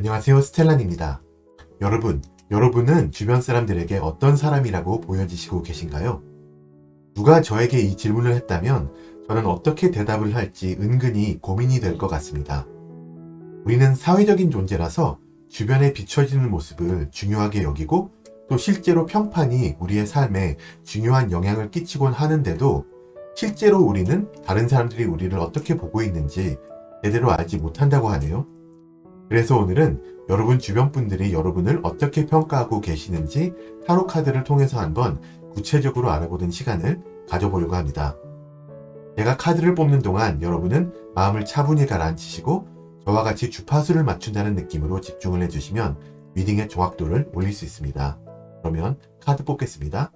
안녕하세요, 스텔란입니다. 여러분은 주변 사람들에게 어떤 사람이라고 보여지시고 계신가요? 누가 저에게 이 질문을 했다면 저는 어떻게 대답을 할지 은근히 고민이 될 것 같습니다. 우리는 사회적인 존재라서 주변에 비춰지는 모습을 중요하게 여기고 또 실제로 평판이 우리의 삶에 중요한 영향을 끼치곤 하는데도 실제로 우리는 다른 사람들이 우리를 어떻게 보고 있는지 제대로 알지 못한다고 하네요. 그래서 오늘은 여러분 주변 분들이 여러분을 어떻게 평가하고 계시는지 타로 카드를 통해서 한번 구체적으로 알아보는 시간을 가져보려고 합니다. 제가 카드를 뽑는 동안 여러분은 마음을 차분히 가라앉히시고 저와 같이 주파수를 맞춘다는 느낌으로 집중을 해주시면 리딩의 정확도를 올릴 수 있습니다. 그러면 카드 뽑겠습니다.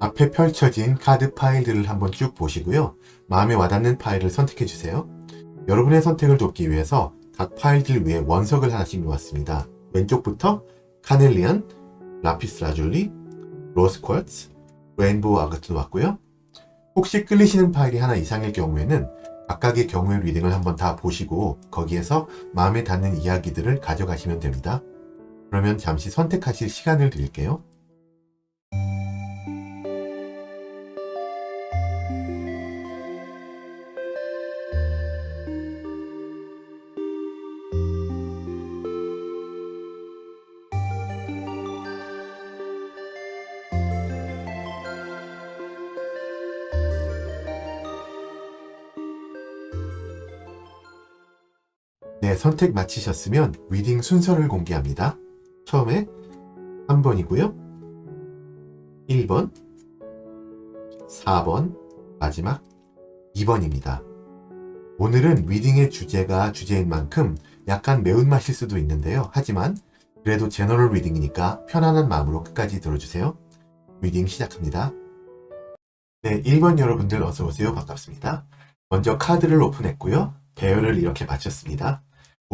앞에 펼쳐진 카드 파일들을 한번 쭉 보시고요. 마음에 와닿는 파일을 선택해 주세요. 여러분의 선택을 돕기 위해서 각 파일들 위에 원석을 하나씩 놓았습니다. 왼쪽부터 카넬리안, 라피스 라줄리, 로스 쿼츠, 레인보우 아가트 놓았고요. 혹시 끌리시는 파일이 하나 이상일 경우에는 각각의 경우의 리딩을 한번 다 보시고 거기에서 마음에 닿는 이야기들을 가져가시면 됩니다. 그러면 잠시 선택하실 시간을 드릴게요. 네, 선택 마치셨으면 리딩 순서를 공개합니다. 처음에 3번이고요. 1번, 4번, 마지막 2번입니다. 오늘은 리딩의 주제가 주제인 만큼 약간 매운맛일 수도 있는데요. 하지만 그래도 제너럴 리딩이니까 편안한 마음으로 끝까지 들어주세요. 리딩 시작합니다. 네, 1번 여러분들 어서오세요. 반갑습니다. 먼저 카드를 오픈했고요. 대열을 이렇게 마쳤습니다.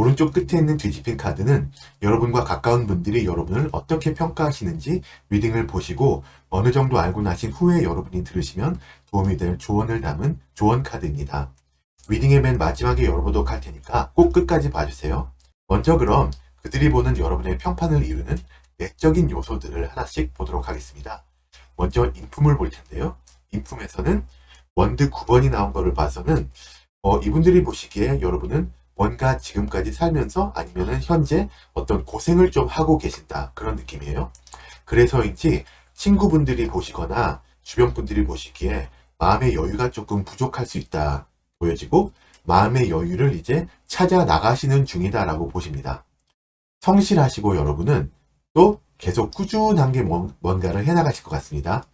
오른쪽 끝에 있는 뒤집힌 카드는 여러분과 가까운 분들이 여러분을 어떻게 평가하시는지 리딩을 보시고 어느 정도 알고 나신 후에 여러분이 들으시면 도움이 될 조언을 담은 조언 카드입니다. 리딩의 맨 마지막에 열어보도록 할 테니까 꼭 끝까지 봐주세요. 먼저 그럼 그들이 보는 여러분의 평판을 이루는 내적인 요소들을 하나씩 보도록 하겠습니다. 먼저 인품을 볼 텐데요. 인품에서는 원드 9번이 나온 거를 봐서는 이분들이 보시기에 여러분은 뭔가 지금까지 살면서 아니면은 현재 어떤 고생을 좀 하고 계신다 그런 느낌이에요. 그래서인지 친구분들이 보시거나 주변 분들이 보시기에 마음의 여유가 조금 부족할 수 있다 보여지고 마음의 여유를 이제 찾아 나가시는 중이다 라고 보십니다. 성실하시고 여러분은 또 계속 꾸준한 게 뭔가를 해나가실 것 같습니다.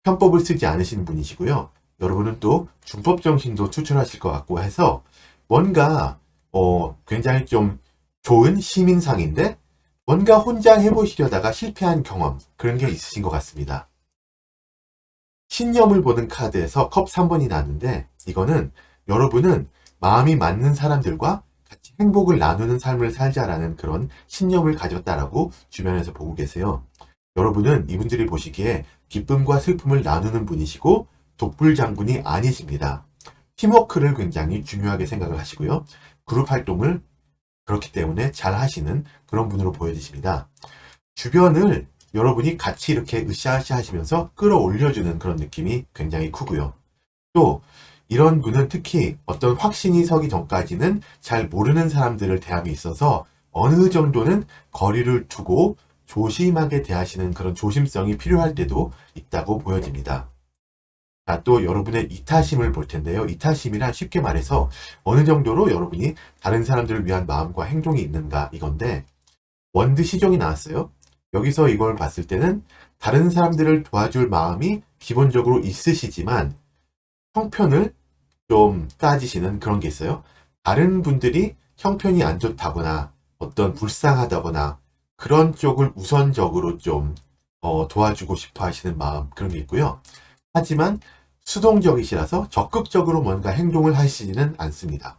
편법을 쓰지 않으시는 분이시고요. 여러분은 또 준법 정신도 추출하실 것 같고 해서 뭔가 굉장히 좀 좋은 시민상인데 뭔가 혼자 해보시려다가 실패한 경험 그런 게 있으신 것 같습니다. 신념을 보는 카드에서 컵 3번이 나왔는데 이거는 여러분은 마음이 맞는 사람들과 같이 행복을 나누는 삶을 살자라는 그런 신념을 가졌다라고 주변에서 보고 계세요. 여러분은 이분들이 보시기에 기쁨과 슬픔을 나누는 분이시고 독불 장군이 아니십니다. 팀워크를 굉장히 중요하게 생각을 하시고요. 그룹 활동을 그렇기 때문에 잘 하시는 그런 분으로 보여지십니다. 주변을 여러분이 같이 이렇게 으쌰으쌰 하시면서 끌어올려주는 그런 느낌이 굉장히 크고요. 또 이런 분은 특히 어떤 확신이 서기 전까지는 잘 모르는 사람들을 대함에 있어서 어느 정도는 거리를 두고 조심하게 대하시는 그런 조심성이 필요할 때도 있다고 보여집니다. 자, 또 여러분의 이타심을 볼 텐데요. 이타심이란 쉽게 말해서 어느 정도로 여러분이 다른 사람들을 위한 마음과 행동이 있는가 이건데, 원드 시종이 나왔어요. 여기서 이걸 봤을 때는 다른 사람들을 도와줄 마음이 기본적으로 있으시지만 형편을 좀 따지시는 그런 게 있어요. 다른 분들이 형편이 안 좋다거나 어떤 불쌍하다거나 그런 쪽을 우선적으로 좀 도와주고 싶어 하시는 마음, 그런 게 있고요. 하지만 수동적이시라서 적극적으로 뭔가 행동을 하시지는 않습니다.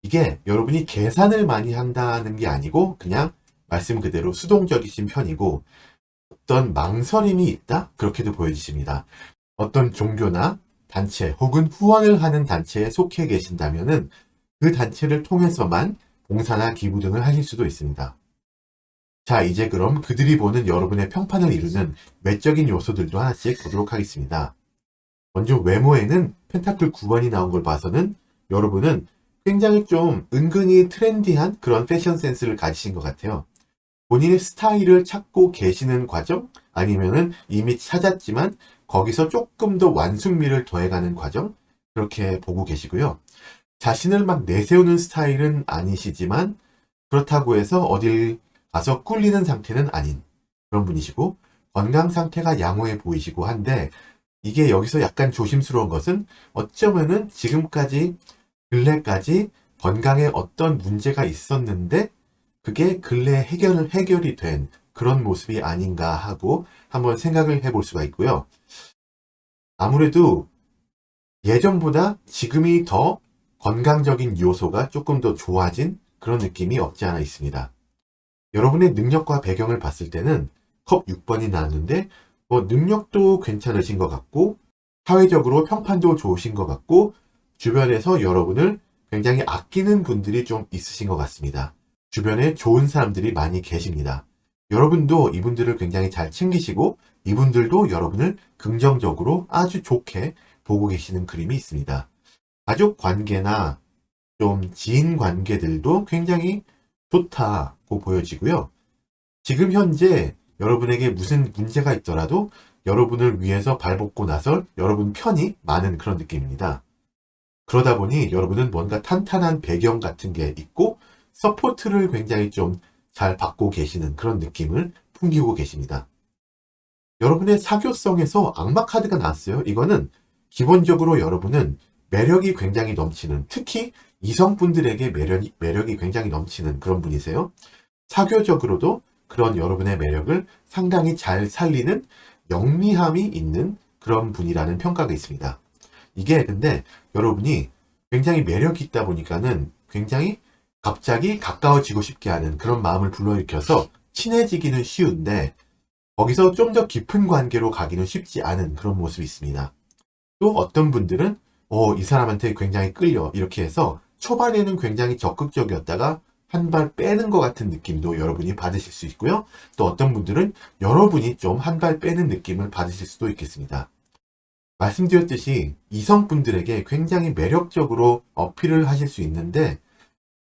이게 여러분이 계산을 많이 한다는 게 아니고 그냥 말씀 그대로 수동적이신 편이고, 어떤 망설임이 있다? 그렇게도 보여지십니다. 어떤 종교나 단체 혹은 후원을 하는 단체에 속해 계신다면은 그 단체를 통해서만 봉사나 기부 등을 하실 수도 있습니다. 자, 이제 그럼 그들이 보는 여러분의 평판을 이루는 외적인 요소들도 하나씩 보도록 하겠습니다. 먼저 외모에는 펜타클 9번이 나온 걸 봐서는 여러분은 굉장히 좀 은근히 트렌디한 그런 패션 센스를 가지신 것 같아요. 본인의 스타일을 찾고 계시는 과정, 아니면은 이미 찾았지만 거기서 조금 더 완숙미를 더해가는 과정, 그렇게 보고 계시고요. 자신을 막 내세우는 스타일은 아니시지만 그렇다고 해서 어딜 가서 꿀리는 상태는 아닌 그런 분이시고, 건강 상태가 양호해 보이시고 한데, 이게 여기서 약간 조심스러운 것은 어쩌면은 지금까지 근래까지 건강에 어떤 문제가 있었는데 그게 근래 해결이 된 그런 모습이 아닌가 하고 한번 생각을 해볼 수가 있고요. 아무래도 예전보다 지금이 더 건강적인 요소가 조금 더 좋아진 그런 느낌이 없지 않아 있습니다. 여러분의 능력과 배경을 봤을 때는 컵 6번이 나왔는데 능력도 괜찮으신 것 같고 사회적으로 평판도 좋으신 것 같고 주변에서 여러분을 굉장히 아끼는 분들이 좀 있으신 것 같습니다. 주변에 좋은 사람들이 많이 계십니다. 여러분도 이분들을 굉장히 잘 챙기시고 이분들도 여러분을 긍정적으로 아주 좋게 보고 계시는 그림이 있습니다. 가족 관계나 좀 지인 관계들도 굉장히 좋다고 보여지고요. 지금 현재 여러분에게 무슨 문제가 있더라도 여러분을 위해서 발벗고 나설 여러분 편이 많은 그런 느낌입니다. 그러다 보니 여러분은 뭔가 탄탄한 배경 같은 게 있고 서포트를 굉장히 좀 잘 받고 계시는 그런 느낌을 풍기고 계십니다. 여러분의 사교성에서 악마 카드가 나왔어요. 이거는 기본적으로 여러분은 매력이 굉장히 넘치는, 특히 이성분들에게 매력이 굉장히 넘치는 그런 분이세요. 사교적으로도 그런 여러분의 매력을 상당히 잘 살리는 영리함이 있는 그런 분이라는 평가가 있습니다. 이게 근데 여러분이 굉장히 매력이 있다 보니까는 굉장히 갑자기 가까워지고 싶게 하는 그런 마음을 불러일으켜서 친해지기는 쉬운데 거기서 좀 더 깊은 관계로 가기는 쉽지 않은 그런 모습이 있습니다. 또 어떤 분들은 이 사람한테 굉장히 끌려 이렇게 해서 초반에는 굉장히 적극적이었다가 한 발 빼는 것 같은 느낌도 여러분이 받으실 수 있고요. 또 어떤 분들은 여러분이 좀 한 발 빼는 느낌을 받으실 수도 있겠습니다. 말씀드렸듯이 이성분들에게 굉장히 매력적으로 어필을 하실 수 있는데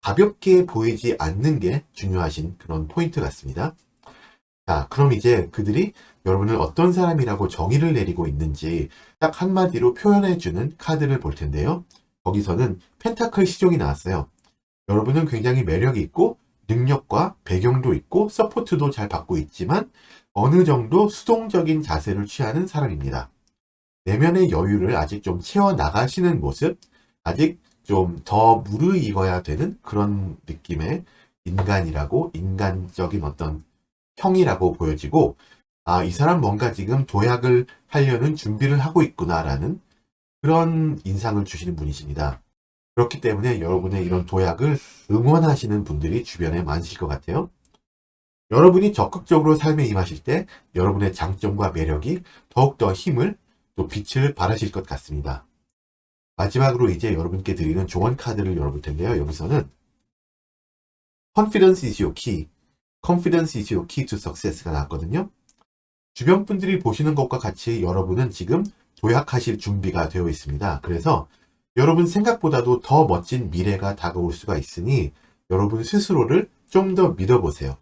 가볍게 보이지 않는 게 중요하신 그런 포인트 같습니다. 자, 그럼 이제 그들이 여러분을 어떤 사람이라고 정의를 내리고 있는지 딱 한마디로 표현해주는 카드를 볼 텐데요. 거기서는 펜타클 시종이 나왔어요. 여러분은 굉장히 매력이 있고 능력과 배경도 있고 서포트도 잘 받고 있지만 어느 정도 수동적인 자세를 취하는 사람입니다. 내면의 여유를 아직 좀 채워나가시는 모습, 아직 좀 더 무르익어야 되는 그런 느낌의 인간이라고, 인간적인 어떤 형이라고 보여지고, 이 사람 뭔가 지금 도약을 하려는 준비를 하고 있구나라는 그런 인상을 주시는 분이십니다. 그렇기 때문에 여러분의 이런 도약을 응원하시는 분들이 주변에 많으실 것 같아요. 여러분이 적극적으로 삶에 임하실 때 여러분의 장점과 매력이 더욱더 힘을 또 빛을 발하실 것 같습니다. 마지막으로 이제 여러분께 드리는 조언 카드를 열어볼 텐데요. 여기서는 Confidence is your key, Confidence is your key to success가 나왔거든요. 주변 분들이 보시는 것과 같이 여러분은 지금 도약하실 준비가 되어 있습니다. 그래서 여러분 생각보다도 더 멋진 미래가 다가올 수가 있으니 여러분 스스로를 좀 더 믿어보세요.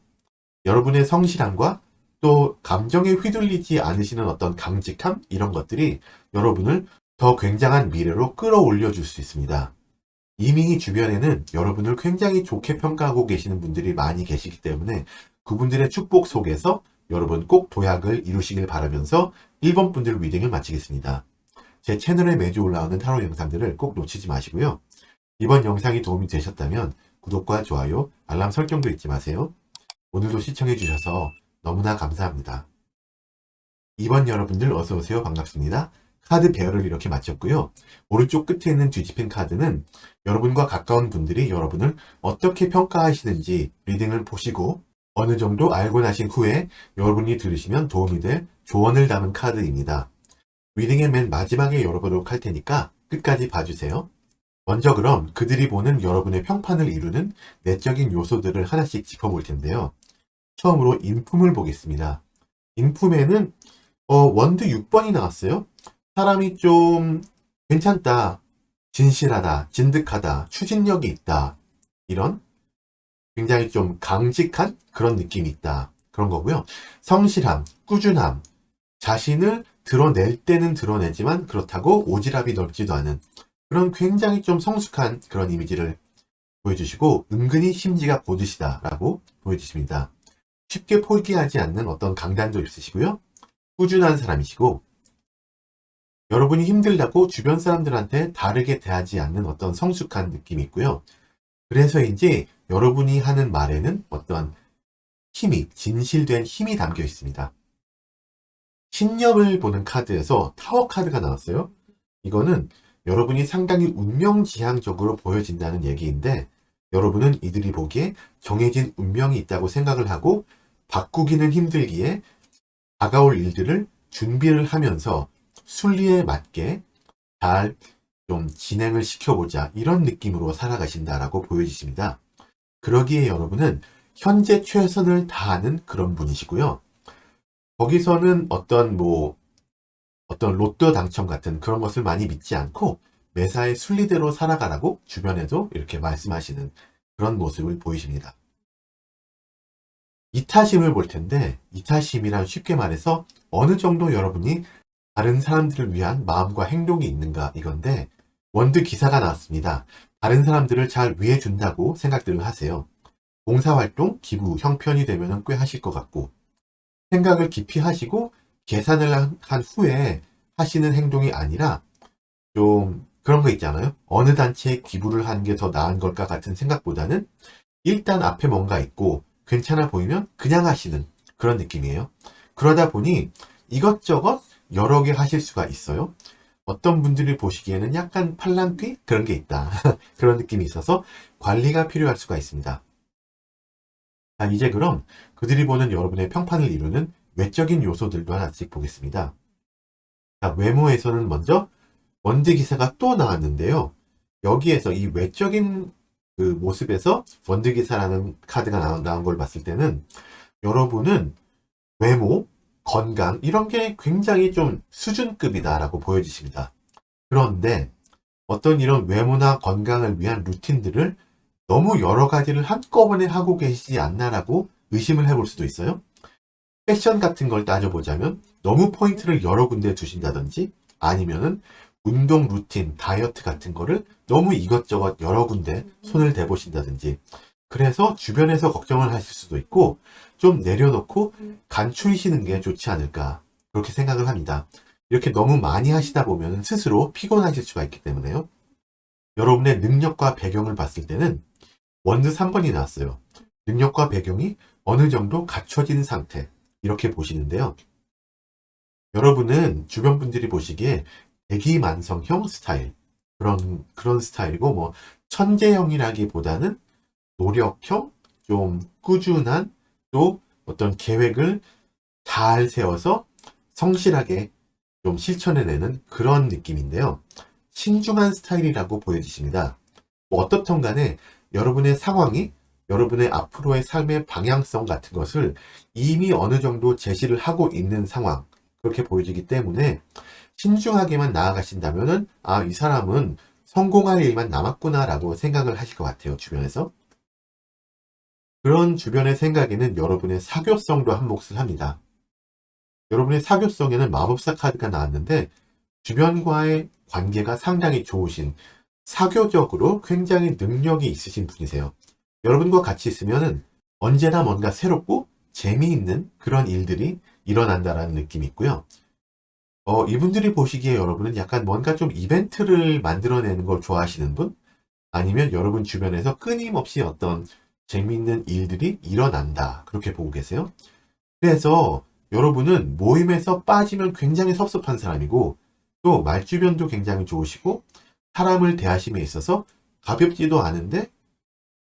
여러분의 성실함과 또 감정에 휘둘리지 않으시는 어떤 강직함, 이런 것들이 여러분을 더 굉장한 미래로 끌어올려 줄 수 있습니다. 이미 주변에는 여러분을 굉장히 좋게 평가하고 계시는 분들이 많이 계시기 때문에 그분들의 축복 속에서 여러분 꼭 도약을 이루시길 바라면서 1번 분들 리딩을 마치겠습니다. 제 채널에 매주 올라오는 타로 영상들을 꼭 놓치지 마시고요. 이번 영상이 도움이 되셨다면 구독과 좋아요, 알람 설정도 잊지 마세요. 오늘도 시청해 주셔서 너무나 감사합니다. 2번 여러분들 어서오세요. 반갑습니다. 카드 배열을 이렇게 마쳤고요. 오른쪽 끝에 있는 뒤집힌 카드는 여러분과 가까운 분들이 여러분을 어떻게 평가하시는지 리딩을 보시고 어느 정도 알고 나신 후에 여러분이 들으시면 도움이 될 조언을 담은 카드입니다. 리딩의 맨 마지막에 열어보도록 할 테니까 끝까지 봐주세요. 먼저 그럼 그들이 보는 여러분의 평판을 이루는 내적인 요소들을 하나씩 짚어볼 텐데요. 처음으로 인품을 보겠습니다. 인품에는 원드 6번이 나왔어요. 사람이 좀 괜찮다, 진실하다, 진득하다, 추진력이 있다, 이런 굉장히 좀 강직한 그런 느낌이 있다, 그런 거고요. 성실함, 꾸준함, 자신을 드러낼 때는 드러내지만 그렇다고 오지랖이 넓지도 않은 그런 굉장히 좀 성숙한 그런 이미지를 보여주시고 은근히 심지가 고드시다라고 보여주십니다. 쉽게 포기하지 않는 어떤 강단도 있으시고요. 꾸준한 사람이시고 여러분이 힘들다고 주변 사람들한테 다르게 대하지 않는 어떤 성숙한 느낌이 있고요. 그래서인지 여러분이 하는 말에는 어떤 힘이, 진실된 힘이 담겨 있습니다. 신념을 보는 카드에서 타워 카드가 나왔어요. 이거는 여러분이 상당히 운명지향적으로 보여진다는 얘기인데 여러분은 이들이 보기에 정해진 운명이 있다고 생각을 하고 바꾸기는 힘들기에 다가올 일들을 준비를 하면서 순리에 맞게 잘 좀 진행을 시켜보자, 이런 느낌으로 살아가신다라고 보여지십니다. 그러기에 여러분은 현재 최선을 다하는 그런 분이시고요. 거기서는 어떤 로또 당첨 같은 그런 것을 많이 믿지 않고 매사에 순리대로 살아가라고 주변에도 이렇게 말씀하시는 그런 모습을 보이십니다. 이타심을 볼 텐데 이타심이란 쉽게 말해서 어느 정도 여러분이 다른 사람들을 위한 마음과 행동이 있는가, 이건데 원드 기사가 나왔습니다. 다른 사람들을 잘 위해준다고 생각들을 하세요. 봉사활동, 기부, 형편이 되면 꽤 하실 것 같고 생각을 깊이 하시고 계산을 한 후에 하시는 행동이 아니라 좀 그런 거 있잖아요. 어느 단체에 기부를 하는 게 더 나은 걸까 같은 생각보다는 일단 앞에 뭔가 있고 괜찮아 보이면 그냥 하시는 그런 느낌이에요. 그러다 보니 이것저것 여러 개 하실 수가 있어요. 어떤 분들이 보시기에는 약간 팔랑귀? 그런 게 있다. 그런 느낌이 있어서 관리가 필요할 수가 있습니다. 자, 이제 그럼 그들이 보는 여러분의 평판을 이루는 외적인 요소들도 하나씩 보겠습니다. 자, 외모에서는 먼저 원드 기사가 또 나왔는데요. 여기에서 이 외적인 그 모습에서 원드 기사라는 카드가 나온 걸 봤을 때는 여러분은 외모, 건강 이런 게 굉장히 좀 수준급이다라고 보여지십니다. 그런데 어떤 이런 외모나 건강을 위한 루틴들을 너무 여러 가지를 한꺼번에 하고 계시지 않나라고 의심을 해볼 수도 있어요. 패션 같은 걸 따져보자면 너무 포인트를 여러 군데 두신다든지 아니면은 운동 루틴, 다이어트 같은 거를 너무 이것저것 여러 군데 손을 대보신다든지 그래서 주변에서 걱정을 하실 수도 있고 좀 내려놓고 간추리시는 게 좋지 않을까 그렇게 생각을 합니다. 이렇게 너무 많이 하시다 보면 스스로 피곤하실 수가 있기 때문에요. 여러분의 능력과 배경을 봤을 때는 원드 3번이 나왔어요. 능력과 배경이 어느 정도 갖춰진 상태 이렇게 보시는데요. 여러분은 주변 분들이 보시기에 대기만성형 스타일 그런 스타일이고 뭐 천재형이라기보다는 노력형, 좀 꾸준한 또 어떤 계획을 잘 세워서 성실하게 좀 실천해내는 그런 느낌인데요. 신중한 스타일이라고 보여지십니다. 뭐 어떻든 간에 여러분의 상황이 여러분의 앞으로의 삶의 방향성 같은 것을 이미 어느 정도 제시를 하고 있는 상황, 그렇게 보여지기 때문에 신중하게만 나아가신다면은 이 사람은 성공할 일만 남았구나 라고 생각을 하실 것 같아요. 주변에서. 그런 주변의 생각에는 여러분의 사교성도 한 몫을 합니다. 여러분의 사교성에는 마법사 카드가 나왔는데 주변과의 관계가 상당히 좋으신, 사교적으로 굉장히 능력이 있으신 분이세요. 여러분과 같이 있으면은 언제나 뭔가 새롭고 재미있는 그런 일들이 일어난다라는 느낌이 있고요. 이분들이 보시기에 여러분은 약간 뭔가 좀 이벤트를 만들어내는 걸 좋아하시는 분? 아니면 여러분 주변에서 끊임없이 어떤 재미있는 일들이 일어난다. 그렇게 보고 계세요. 그래서 여러분은 모임에서 빠지면 굉장히 섭섭한 사람이고, 또 말주변도 굉장히 좋으시고, 사람을 대하심에 있어서 가볍지도 않은데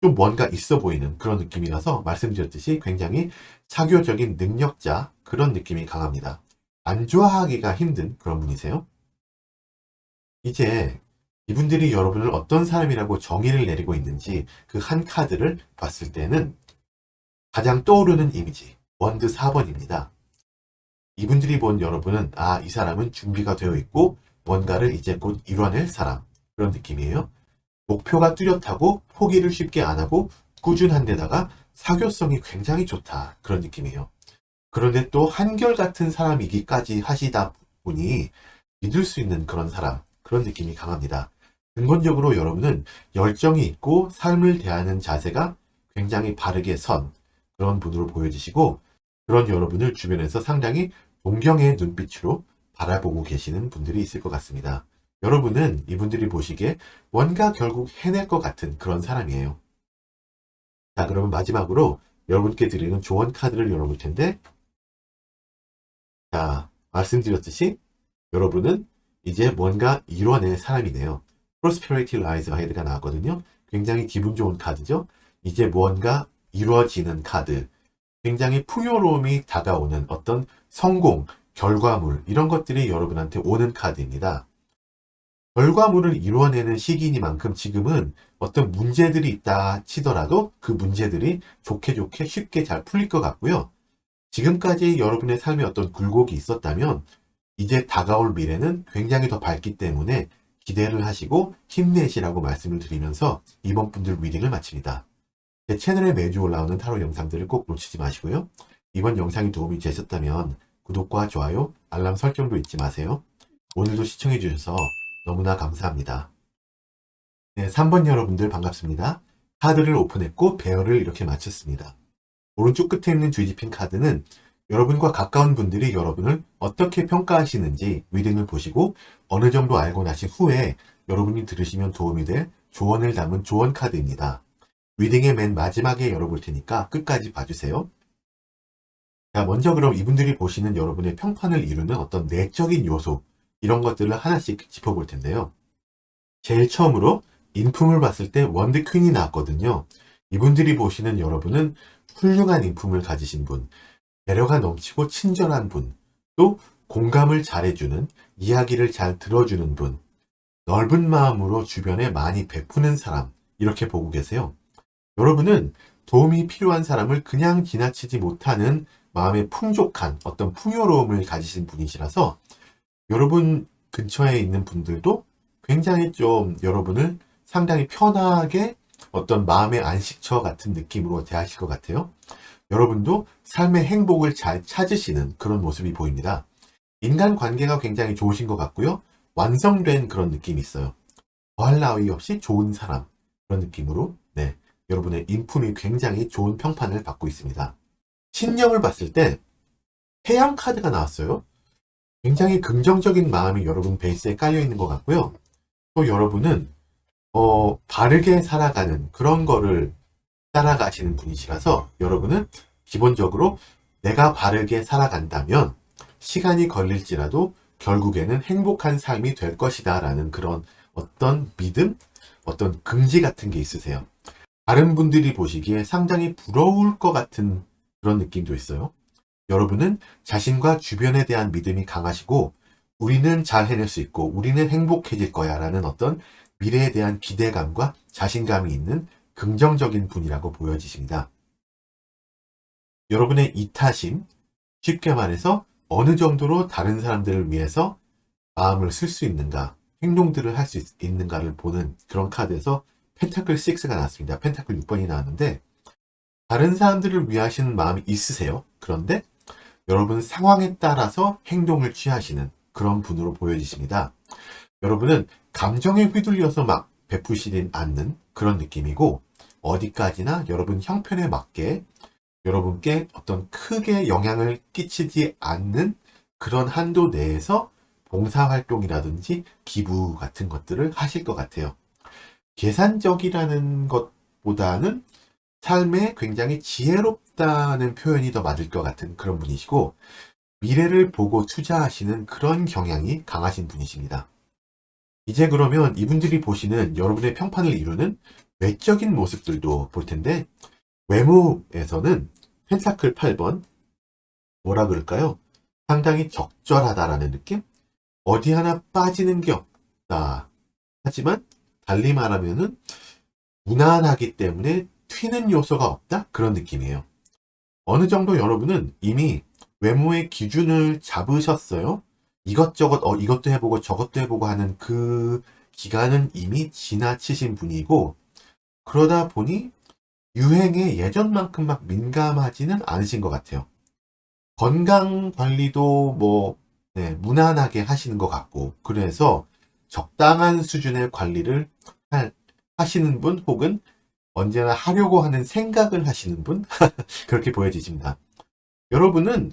좀 뭔가 있어 보이는 그런 느낌이라서 말씀드렸듯이 굉장히 사교적인 능력자, 그런 느낌이 강합니다. 안 좋아하기가 힘든 그런 분이세요. 이제 이분들이 여러분을 어떤 사람이라고 정의를 내리고 있는지 그 한 카드를 봤을 때는 가장 떠오르는 이미지, 원드 4번입니다. 이분들이 본 여러분은 이 사람은 준비가 되어 있고 뭔가를 이제 곧 이뤄낼 사람, 그런 느낌이에요. 목표가 뚜렷하고 포기를 쉽게 안 하고 꾸준한 데다가 사교성이 굉장히 좋다, 그런 느낌이에요. 그런데 또 한결같은 사람이기까지 하시다 보니 믿을 수 있는 그런 사람, 그런 느낌이 강합니다. 근본적으로 여러분은 열정이 있고 삶을 대하는 자세가 굉장히 바르게 선 그런 분으로 보여지시고, 그런 여러분을 주변에서 상당히 동경의 눈빛으로 바라보고 계시는 분들이 있을 것 같습니다. 여러분은 이분들이 보시기에 뭔가 결국 해낼 것 같은 그런 사람이에요. 자, 그러면 마지막으로 여러분께 드리는 조언 카드를 열어볼 텐데, 자, 말씀드렸듯이 여러분은 이제 뭔가 이뤄낼 사람이네요. Prosperity Lies Ahead가 나왔거든요. 굉장히 기분 좋은 카드죠. 이제 뭔가 이루어지는 카드. 굉장히 풍요로움이 다가오는 어떤 성공, 결과물, 이런 것들이 여러분한테 오는 카드입니다. 결과물을 이루어내는 시기이니만큼 지금은 어떤 문제들이 있다 치더라도 그 문제들이 좋게 좋게 쉽게 잘 풀릴 것 같고요. 지금까지 여러분의 삶에 어떤 굴곡이 있었다면 이제 다가올 미래는 굉장히 더 밝기 때문에 기대를 하시고 힘내시라고 말씀을 드리면서 이번 분들 리딩을 마칩니다. 제 채널에 매주 올라오는 타로 영상들을 꼭 놓치지 마시고요. 이번 영상이 도움이 되셨다면 구독과 좋아요, 알람 설정도 잊지 마세요. 오늘도 시청해 주셔서 너무나 감사합니다. 네, 3번 여러분들 반갑습니다. 카드를 오픈했고 배열을 이렇게 마쳤습니다. 오른쪽 끝에 있는 뒤집힌 카드는 여러분과 가까운 분들이 여러분을 어떻게 평가하시는지 리딩을 보시고 어느 정도 알고 나신 후에 여러분이 들으시면 도움이 될 조언을 담은 조언 카드입니다. 리딩의 맨 마지막에 열어볼 테니까 끝까지 봐주세요. 자, 먼저 그럼 이분들이 보시는 여러분의 평판을 이루는 어떤 내적인 요소, 이런 것들을 하나씩 짚어볼 텐데요. 제일 처음으로 인품을 봤을 때 원드 퀸이 나왔거든요. 이분들이 보시는 여러분은 훌륭한 인품을 가지신 분, 배려가 넘치고 친절한 분, 또 공감을 잘해주는, 이야기를 잘 들어주는 분, 넓은 마음으로 주변에 많이 베푸는 사람, 이렇게 보고 계세요. 여러분은 도움이 필요한 사람을 그냥 지나치지 못하는 마음의 풍족한 어떤 풍요로움을 가지신 분이시라서 여러분 근처에 있는 분들도 굉장히 좀 여러분을 상당히 편하게 어떤 마음의 안식처 같은 느낌으로 대하실 것 같아요. 여러분도 삶의 행복을 잘 찾으시는 그런 모습이 보입니다. 인간관계가 굉장히 좋으신 것 같고요. 완성된 그런 느낌이 있어요. 더할 나위 없이 좋은 사람, 그런 느낌으로 네, 여러분의 인품이 굉장히 좋은 평판을 받고 있습니다. 신념을 봤을 때 태양 카드가 나왔어요. 굉장히 긍정적인 마음이 여러분 베이스에 깔려 있는 것 같고요. 또 여러분은 바르게 살아가는 그런 거를 따라가시는 분이시라서 여러분은 기본적으로 내가 바르게 살아간다면 시간이 걸릴지라도 결국에는 행복한 삶이 될 것이다 라는 그런 어떤 믿음, 어떤 긍지 같은 게 있으세요. 다른 분들이 보시기에 상당히 부러울 것 같은 그런 느낌도 있어요. 여러분은 자신과 주변에 대한 믿음이 강하시고 우리는 잘 해낼 수 있고 우리는 행복해질 거야 라는 어떤 미래에 대한 기대감과 자신감이 있는 긍정적인 분이라고 보여지십니다. 여러분의 이타심, 쉽게 말해서 어느 정도로 다른 사람들을 위해서 마음을 쓸 수 있는가, 행동들을 할 수 있는가를 보는 그런 카드에서 펜타클 6가 나왔습니다. 펜타클 6번이 나왔는데 다른 사람들을 위하시는 마음이 있으세요. 그런데 여러분 상황에 따라서 행동을 취하시는 그런 분으로 보여지십니다. 여러분은 감정에 휘둘려서 막 베푸시진 않는 그런 느낌이고 어디까지나 여러분 형편에 맞게 여러분께 어떤 크게 영향을 끼치지 않는 그런 한도 내에서 봉사활동이라든지 기부 같은 것들을 하실 것 같아요. 계산적이라는 것보다는 삶에 굉장히 지혜롭다는 표현이 더 맞을 것 같은 그런 분이시고 미래를 보고 투자하시는 그런 경향이 강하신 분이십니다. 이제 그러면 이분들이 보시는 여러분의 평판을 이루는 외적인 모습들도 볼 텐데 외모에서는 펜타클 8번 뭐라 그럴까요? 상당히 적절하다라는 느낌? 어디 하나 빠지는 게 없다. 하지만 달리 말하면은 무난하기 때문에 튀는 요소가 없다? 그런 느낌이에요. 어느 정도 여러분은 이미 외모의 기준을 잡으셨어요. 이것저것 이것도 해보고 저것도 해보고 하는 그 기간은 이미 지나치신 분이고 그러다 보니 유행에 예전만큼 막 민감하지는 않으신 것 같아요. 건강 관리도 무난하게 하시는 것 같고 그래서 적당한 수준의 관리를 하시는 분 혹은 언제나 하려고 하는 생각을 하시는 분 그렇게 보여지십니다. 여러분은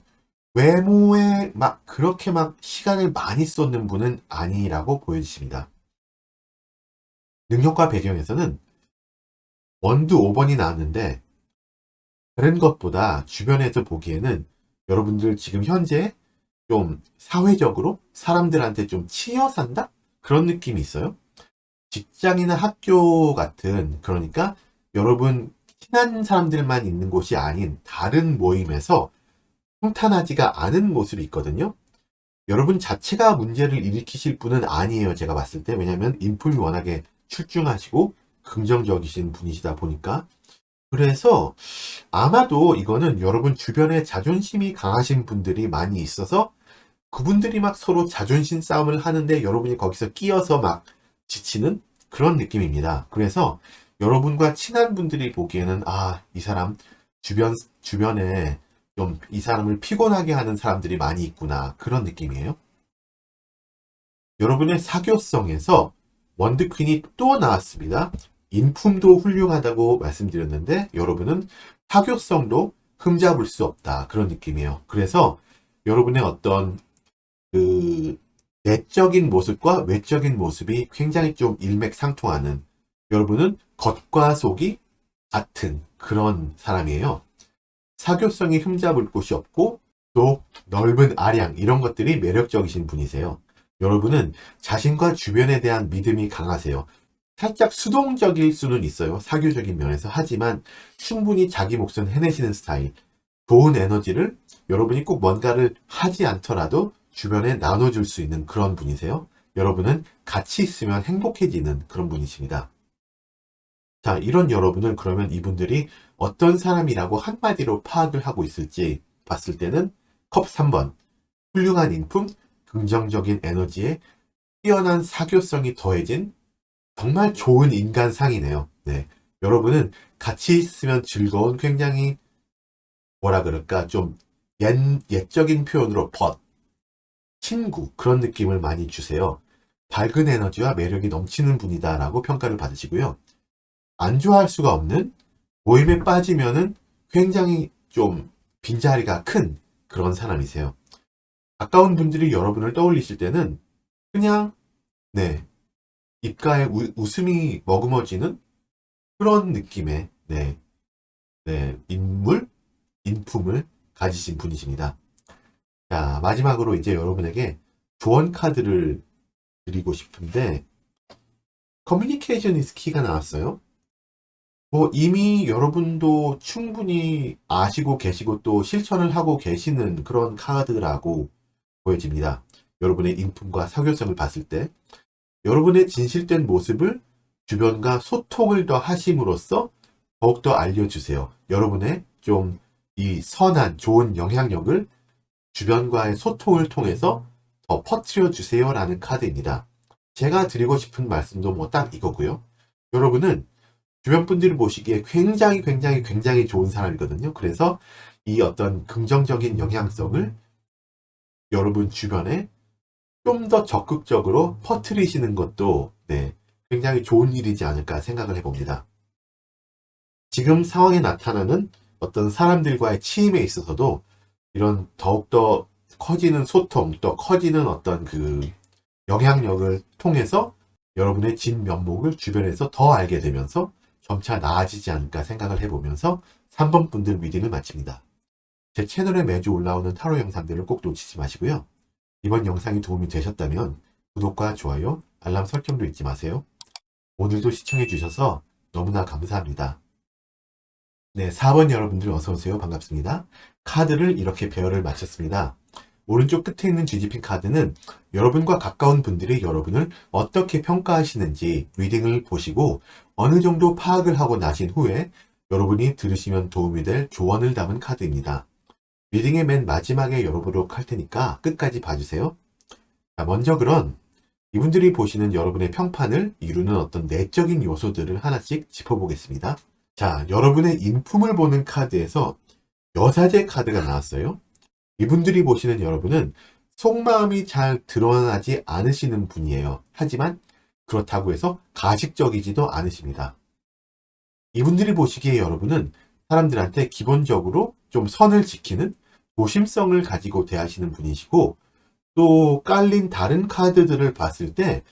외모에 막 그렇게 막 시간을 많이 쏟는 분은 아니라고 보여지십니다. 능력과 배경에서는 원드 5번이 나왔는데 다른 것보다 주변에서 보기에는 여러분들 지금 현재 좀 사회적으로 사람들한테 좀 치여 산다? 그런 느낌이 있어요. 직장이나 학교 같은 그러니까 여러분 친한 사람들만 있는 곳이 아닌 다른 모임에서 평탄하지가 않은 모습이 있거든요. 여러분 자체가 문제를 일으키실 분은 아니에요. 제가 봤을 때. 왜냐하면 인품이 워낙에 출중하시고 긍정적이신 분이시다 보니까. 그래서 아마도 이거는 여러분 주변에 자존심이 강하신 분들이 많이 있어서 그분들이 막 서로 자존심 싸움을 하는데 여러분이 거기서 끼어서 막 지치는 그런 느낌입니다. 그래서 여러분과 친한 분들이 보기에는 이 사람 주변에 좀 이 사람을 피곤하게 하는 사람들이 많이 있구나. 그런 느낌이에요. 여러분의 사교성에서 원드퀸이 또 나왔습니다. 인품도 훌륭하다고 말씀드렸는데 여러분은 사교성도 흠잡을 수 없다. 그런 느낌이에요. 그래서 여러분의 어떤 그 내적인 모습과 외적인 모습이 굉장히 좀 일맥상통하는 여러분은 겉과 속이 같은 그런 사람이에요. 사교성이 흠잡을 곳이 없고 또 넓은 아량 이런 것들이 매력적이신 분이세요. 여러분은 자신과 주변에 대한 믿음이 강하세요. 살짝 수동적일 수는 있어요. 사교적인 면에서. 하지만 충분히 자기 몫은 해내시는 스타일. 좋은 에너지를 여러분이 꼭 뭔가를 하지 않더라도 주변에 나눠줄 수 있는 그런 분이세요. 여러분은 같이 있으면 행복해지는 그런 분이십니다. 자, 이런 여러분을 그러면 이분들이 어떤 사람이라고 한마디로 파악을 하고 있을지 봤을 때는 컵 3번. 훌륭한 인품, 긍정적인 에너지에 뛰어난 사교성이 더해진 정말 좋은 인간상이네요. 네. 여러분은 같이 있으면 즐거운 굉장히 뭐라 그럴까 좀 옛적인 표현으로 친구 그런 느낌을 많이 주세요. 밝은 에너지와 매력이 넘치는 분이다라고 평가를 받으시고요. 안 좋아할 수가 없는 모임에 빠지면은 굉장히 좀 빈자리가 큰 그런 사람이세요. 가까운 분들이 여러분을 떠올리실 때는 그냥 입가에 웃음이 머금어지는 그런 느낌의 인품을 가지신 분이십니다. 자, 마지막으로 이제 여러분에게 조언 카드를 드리고 싶은데 커뮤니케이션 이즈 키가 나왔어요. 이미 여러분도 충분히 아시고 계시고 또 실천을 하고 계시는 그런 카드라고 보여집니다. 여러분의 인품과 사교성을 봤을 때 여러분의 진실된 모습을 주변과 소통을 더 하심으로써 더욱더 알려주세요. 여러분의 좀 이 선한 좋은 영향력을 주변과의 소통을 통해서 더 퍼뜨려 주세요 라는 카드입니다. 제가 드리고 싶은 말씀도 뭐 딱 이거고요. 여러분은 주변 분들이 보시기에 굉장히 좋은 사람이거든요. 그래서 이 어떤 긍정적인 영향성을 여러분 주변에 좀 더 적극적으로 퍼뜨리시는 것도 굉장히 좋은 일이지 않을까 생각을 해봅니다. 지금 상황에 나타나는 어떤 사람들과의 치임에 있어서도 이런 더욱더 커지는 소통, 또 커지는 어떤 그 영향력을 통해서 여러분의 진면목을 주변에서 더 알게 되면서 점차 나아지지 않을까 생각을 해보면서 3번 분들 리딩을 마칩니다. 제 채널에 매주 올라오는 타로 영상들을 꼭 놓치지 마시고요. 이번 영상이 도움이 되셨다면 구독과 좋아요, 알람 설정도 잊지 마세요. 오늘도 시청해주셔서 너무나 감사합니다. 네, 4번 여러분들 어서오세요. 반갑습니다. 카드를 이렇게 배열을 마쳤습니다. 오른쪽 끝에 있는 뒤집힌 카드는 여러분과 가까운 분들이 여러분을 어떻게 평가하시는지 리딩을 보시고 어느 정도 파악을 하고 나신 후에 여러분이 들으시면 도움이 될 조언을 담은 카드입니다. 리딩의 맨 마지막에 열어보도록 할 테니까 끝까지 봐주세요. 자, 먼저 그럼 이분들이 보시는 여러분의 평판을 이루는 어떤 내적인 요소들을 하나씩 짚어보겠습니다. 자, 여러분의 인품을 보는 카드에서 여사제 카드가 나왔어요. 이분들이 보시는 여러분은 속마음이 잘 드러나지 않으시는 분이에요. 하지만 그렇다고 해서 가식적이지도 않으십니다. 이분들이 보시기에 여러분은 사람들한테 기본적으로 좀 선을 지키는 조심성을 가지고 대하시는 분이시고, 또 깔린 다른 카드들을 봤을 때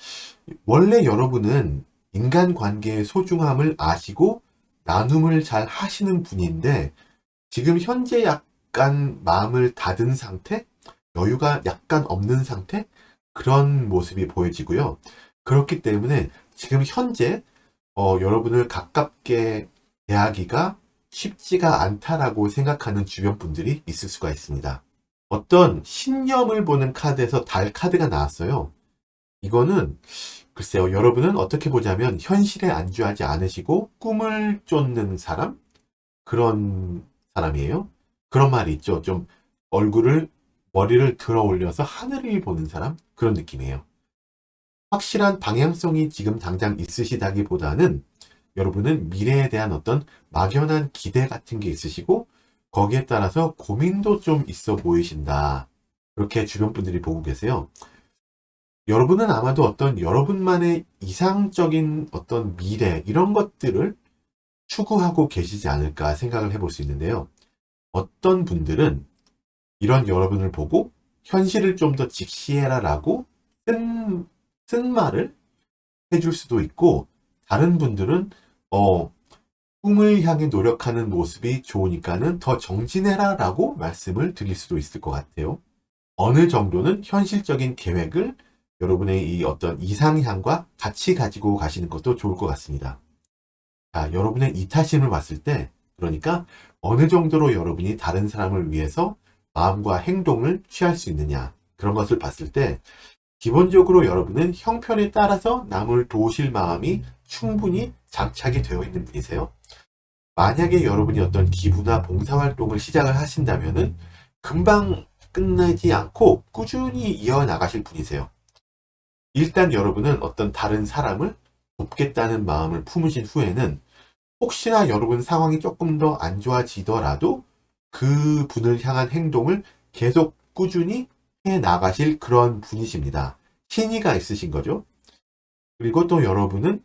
원래 여러분은 인간관계의 소중함을 아시고 나눔을 잘 하시는 분인데 지금 현재 약간 마음을 닫은 상태, 여유가 약간 없는 상태, 그런 모습이 보여지고요. 그렇기 때문에 지금 현재 여러분을 가깝게 대하기가 쉽지가 않다라고 생각하는 주변 분들이 있을 수가 있습니다. 어떤 신념을 보는 카드에서 달 카드가 나왔어요. 이거는 글쎄요, 여러분은 어떻게 보자면 현실에 안주하지 않으시고 꿈을 쫓는 사람? 그런 사람이에요. 그런 말이 있죠. 좀 머리를 들어 올려서 하늘을 보는 사람? 그런 느낌이에요. 확실한 방향성이 지금 당장 있으시다기보다는 여러분은 미래에 대한 어떤 막연한 기대 같은 게 있으시고 거기에 따라서 고민도 좀 있어 보이신다. 그렇게 주변 분들이 보고 계세요. 여러분은 아마도 어떤 여러분만의 이상적인 어떤 미래 이런 것들을 추구하고 계시지 않을까 생각을 해볼 수 있는데요. 어떤 분들은 이런 여러분을 보고 현실을 좀 더 직시해라 라고 쓴 말을 해줄 수도 있고, 다른 분들은 꿈을 향해 노력하는 모습이 좋으니까는 더 정진해라 라고 말씀을 드릴 수도 있을 것 같아요. 어느 정도는 현실적인 계획을 여러분의 이 어떤 이상향과 같이 가지고 가시는 것도 좋을 것 같습니다. 자, 여러분의 이타심을 봤을 때, 그러니까 어느 정도로 여러분이 다른 사람을 위해서 마음과 행동을 취할 수 있느냐, 그런 것을 봤을 때 기본적으로 여러분은 형편에 따라서 남을 도우실 마음이 충분히 장착이 되어 있는 분이세요. 만약에 여러분이 어떤 기부나 봉사활동을 시작을 하신다면은 금방 끝나지 않고 꾸준히 이어나가실 분이세요. 일단 여러분은 어떤 다른 사람을 돕겠다는 마음을 품으신 후에는 혹시나 여러분 상황이 조금 더 안 좋아지더라도 그 분을 향한 행동을 계속 꾸준히 해 나가실 그런 분이십니다. 신의가 있으신 거죠. 그리고 또 여러분은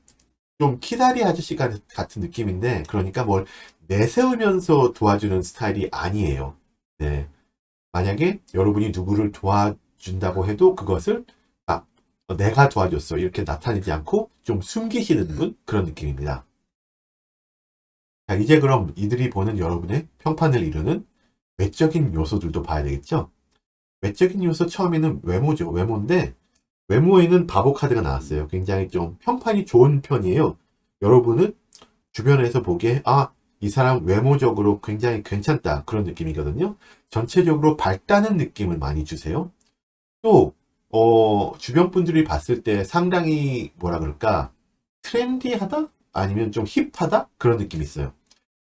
좀 키다리 아저씨 같은 느낌인데, 그러니까 뭘 내세우면서 도와주는 스타일이 아니에요. 네. 만약에 여러분이 누구를 도와준다고 해도 그것을 내가 도와줬어 이렇게 나타내지 않고 좀 숨기시는 분, 그런 느낌입니다. 자, 이제 그럼 이들이 보는 여러분의 평판을 이루는 외적인 요소들도 봐야 되겠죠. 외적인 요소 처음에는 외모죠. 외모인데 외모에는 바보 카드가 나왔어요. 굉장히 좀 평판이 좋은 편이에요. 여러분은 주변에서 보기에 이 사람 외모적으로 굉장히 괜찮다, 그런 느낌이거든요. 전체적으로 밝다는 느낌을 많이 주세요. 또 주변 분들이 봤을 때 상당히 뭐라 그럴까? 트렌디하다? 아니면 좀 힙하다? 그런 느낌이 있어요.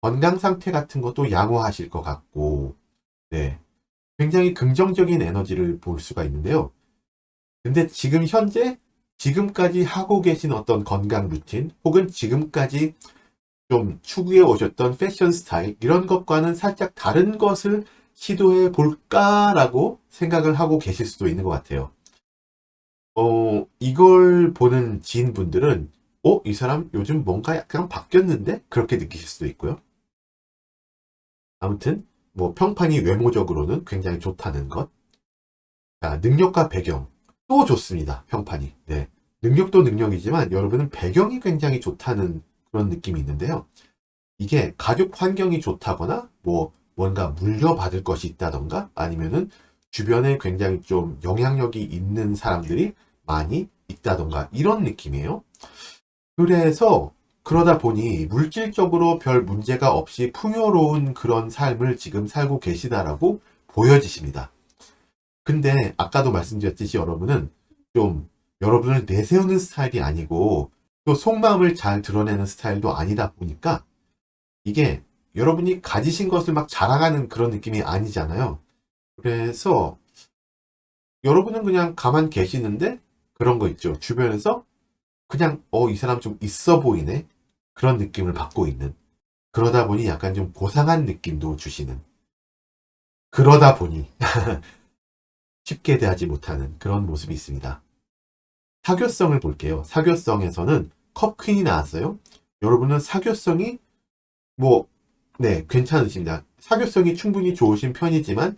건강 상태 같은 것도 양호하실 것 같고, 네. 굉장히 긍정적인 에너지를 볼 수가 있는데요. 근데 지금 현재, 지금까지 하고 계신 어떤 건강 루틴, 혹은 지금까지 좀 추구해 오셨던 패션 스타일, 이런 것과는 살짝 다른 것을 시도해 볼까라고 생각을 하고 계실 수도 있는 것 같아요. 이걸 보는 지인분들은, 이 사람 요즘 뭔가 약간 바뀌었는데? 그렇게 느끼실 수도 있고요. 아무튼, 뭐, 평판이 외모적으로는 굉장히 좋다는 것. 자, 능력과 배경. 또 좋습니다. 평판이. 네. 능력도 능력이지만 여러분은 배경이 굉장히 좋다는 그런 느낌이 있는데요. 이게 가족 환경이 좋다거나, 뭐, 뭔가 물려받을 것이 있다던가, 아니면은 주변에 굉장히 좀 영향력이 있는 사람들이 많이 있다던가, 이런 느낌이에요. 그래서, 그러다 보니 물질적으로 별 문제가 없이 풍요로운 그런 삶을 지금 살고 계시다라고 보여지십니다. 근데 아까도 말씀드렸듯이 여러분은 좀 여러분을 내세우는 스타일이 아니고 또 속마음을 잘 드러내는 스타일도 아니다 보니까 이게 여러분이 가지신 것을 막 자랑하는 그런 느낌이 아니잖아요. 그래서 여러분은 그냥 가만 계시는데 그런 거 있죠. 주변에서 그냥 이 사람 좀 있어 보이네. 그런 느낌을 받고 있는. 그러다 보니 약간 좀 고상한 느낌도 주시는. 그러다 보니 쉽게 대하지 못하는 그런 모습이 있습니다. 사교성을 볼게요. 사교성에서는 컵퀸이 나왔어요. 여러분은 사교성이 뭐, 네, 괜찮으십니다. 사교성이 충분히 좋으신 편이지만,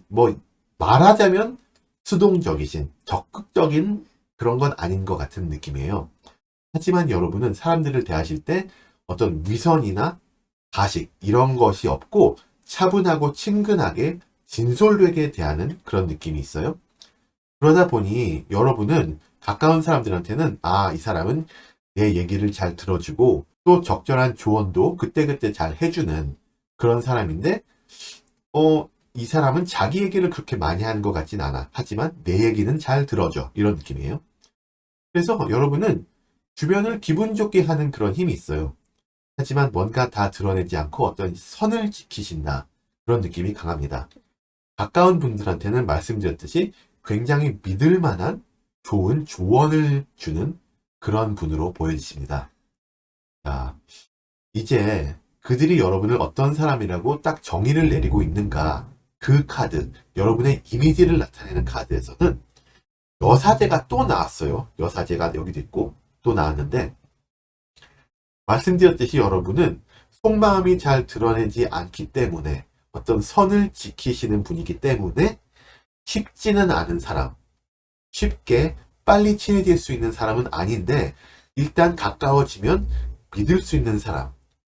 뭐, 말하자면 수동적이신, 적극적인 그런 건 아닌 것 같은 느낌이에요. 하지만 여러분은 사람들을 대하실 때 어떤 위선이나 가식, 이런 것이 없고 차분하고 친근하게 진솔되게 대하는 그런 느낌이 있어요. 그러다 보니 여러분은 가까운 사람들한테는 이 사람은 내 얘기를 잘 들어주고 또 적절한 조언도 그때그때 잘 해주는 그런 사람인데, 이 사람은 자기 얘기를 그렇게 많이 하는 것 같진 않아. 하지만 내 얘기는 잘 들어줘. 이런 느낌이에요. 그래서 여러분은 주변을 기분 좋게 하는 그런 힘이 있어요. 하지만 뭔가 다 드러내지 않고 어떤 선을 지키신다. 그런 느낌이 강합니다. 가까운 분들한테는 말씀드렸듯이 굉장히 믿을 만한 좋은 조언을 주는 그런 분으로 보여지십니다. 자, 이제 그들이 여러분을 어떤 사람이라고 딱 정의를 내리고 있는가, 그 카드, 여러분의 이미지를 나타내는 카드에서는 여사제가 또 나왔어요. 여사제가 여기도 있고 또 나왔는데, 말씀드렸듯이 여러분은 속마음이 잘 드러내지 않기 때문에 어떤 선을 지키시는 분이기 때문에 쉽지는 않은 사람, 쉽게 빨리 친해질 수 있는 사람은 아닌데 일단 가까워지면 믿을 수 있는 사람,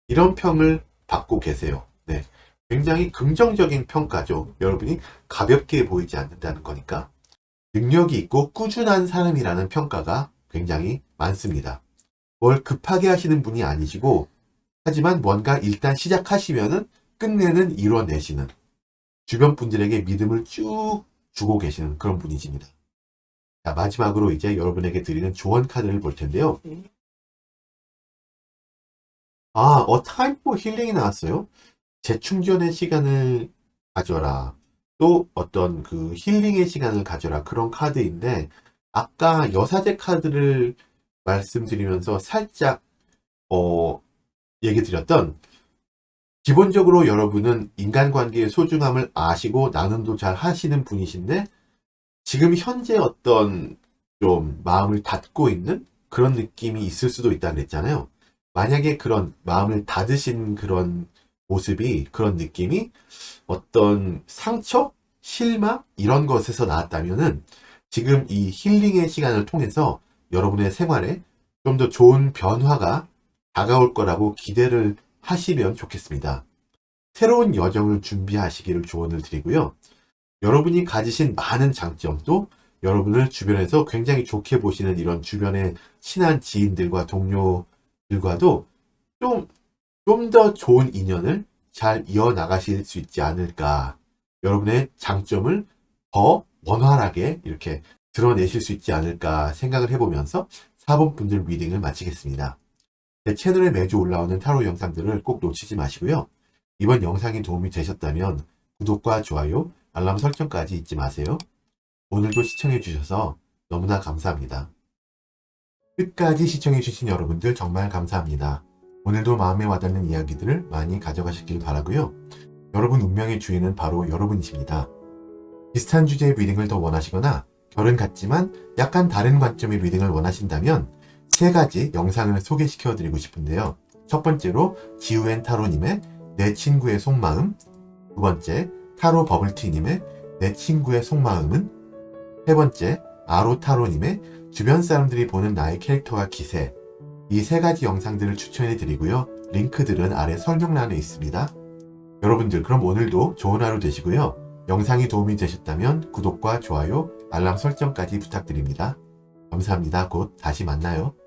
이런 평을 받고 계세요. 네, 굉장히 긍정적인 평가죠. 여러분이 가볍게 보이지 않는다는 거니까. 능력이 있고 꾸준한 사람이라는 평가가 굉장히 많습니다. 뭘 급하게 하시는 분이 아니시고, 하지만 뭔가 일단 시작하시면은 끝내는 이뤄내시는, 주변 분들에게 믿음을 쭉 주고 계시는 그런 분이십니다. 자, 마지막으로 이제 여러분에게 드리는 조언 카드를 볼 텐데요. Time for Healing이 나왔어요. 재충전의 시간을 가져라. 또 어떤 그 힐링의 시간을 가져라. 그런 카드인데, 아까 여사제 카드를 말씀드리면서 살짝, 얘기 드렸던, 기본적으로 여러분은 인간관계의 소중함을 아시고 나눔도 잘 하시는 분이신데, 지금 현재 어떤 좀 마음을 닫고 있는 그런 느낌이 있을 수도 있다고 그랬잖아요. 만약에 그런 마음을 닫으신 그런 모습이, 그런 느낌이 어떤 상처, 실망 이런 것에서 나왔다면은 지금 이 힐링의 시간을 통해서 여러분의 생활에 좀 더 좋은 변화가 다가올 거라고 기대를 하시면 좋겠습니다. 새로운 여정을 준비하시기를 조언을 드리고요. 여러분이 가지신 많은 장점도 여러분을 주변에서 굉장히 좋게 보시는 이런 주변의 친한 지인들과 동료들과도 좀 더 좋은 인연을 잘 이어나가실 수 있지 않을까. 여러분의 장점을 더 원활하게 이렇게 드러내실 수 있지 않을까 생각을 해보면서 4번 분들 리딩을 마치겠습니다. 제 채널에 매주 올라오는 타로 영상들을 꼭 놓치지 마시고요. 이번 영상이 도움이 되셨다면 구독과 좋아요, 알람 설정까지 잊지 마세요. 오늘도 시청해주셔서 너무나 감사합니다. 끝까지 시청해주신 여러분들 정말 감사합니다. 오늘도 마음에 와닿는 이야기들을 많이 가져가시길 바라고요. 여러분 운명의 주인은 바로 여러분이십니다. 비슷한 주제의 리딩을 더 원하시거나 결은 같지만 약간 다른 관점의 리딩을 원하신다면 3가지 영상을 소개시켜 드리고 싶은데요. 첫 번째로 지우앤 타로님의 내 친구의 속마음, 두 번째 타로 버블티님의 내 친구의 속마음은, 세 번째 아로 타로님의 주변 사람들이 보는 나의 캐릭터와 기세. 이 3가지 영상들을 추천해 드리고요. 링크들은 아래 설명란에 있습니다. 여러분들 그럼 오늘도 좋은 하루 되시고요. 영상이 도움이 되셨다면 구독과 좋아요, 알람 설정까지 부탁드립니다. 감사합니다. 곧 다시 만나요.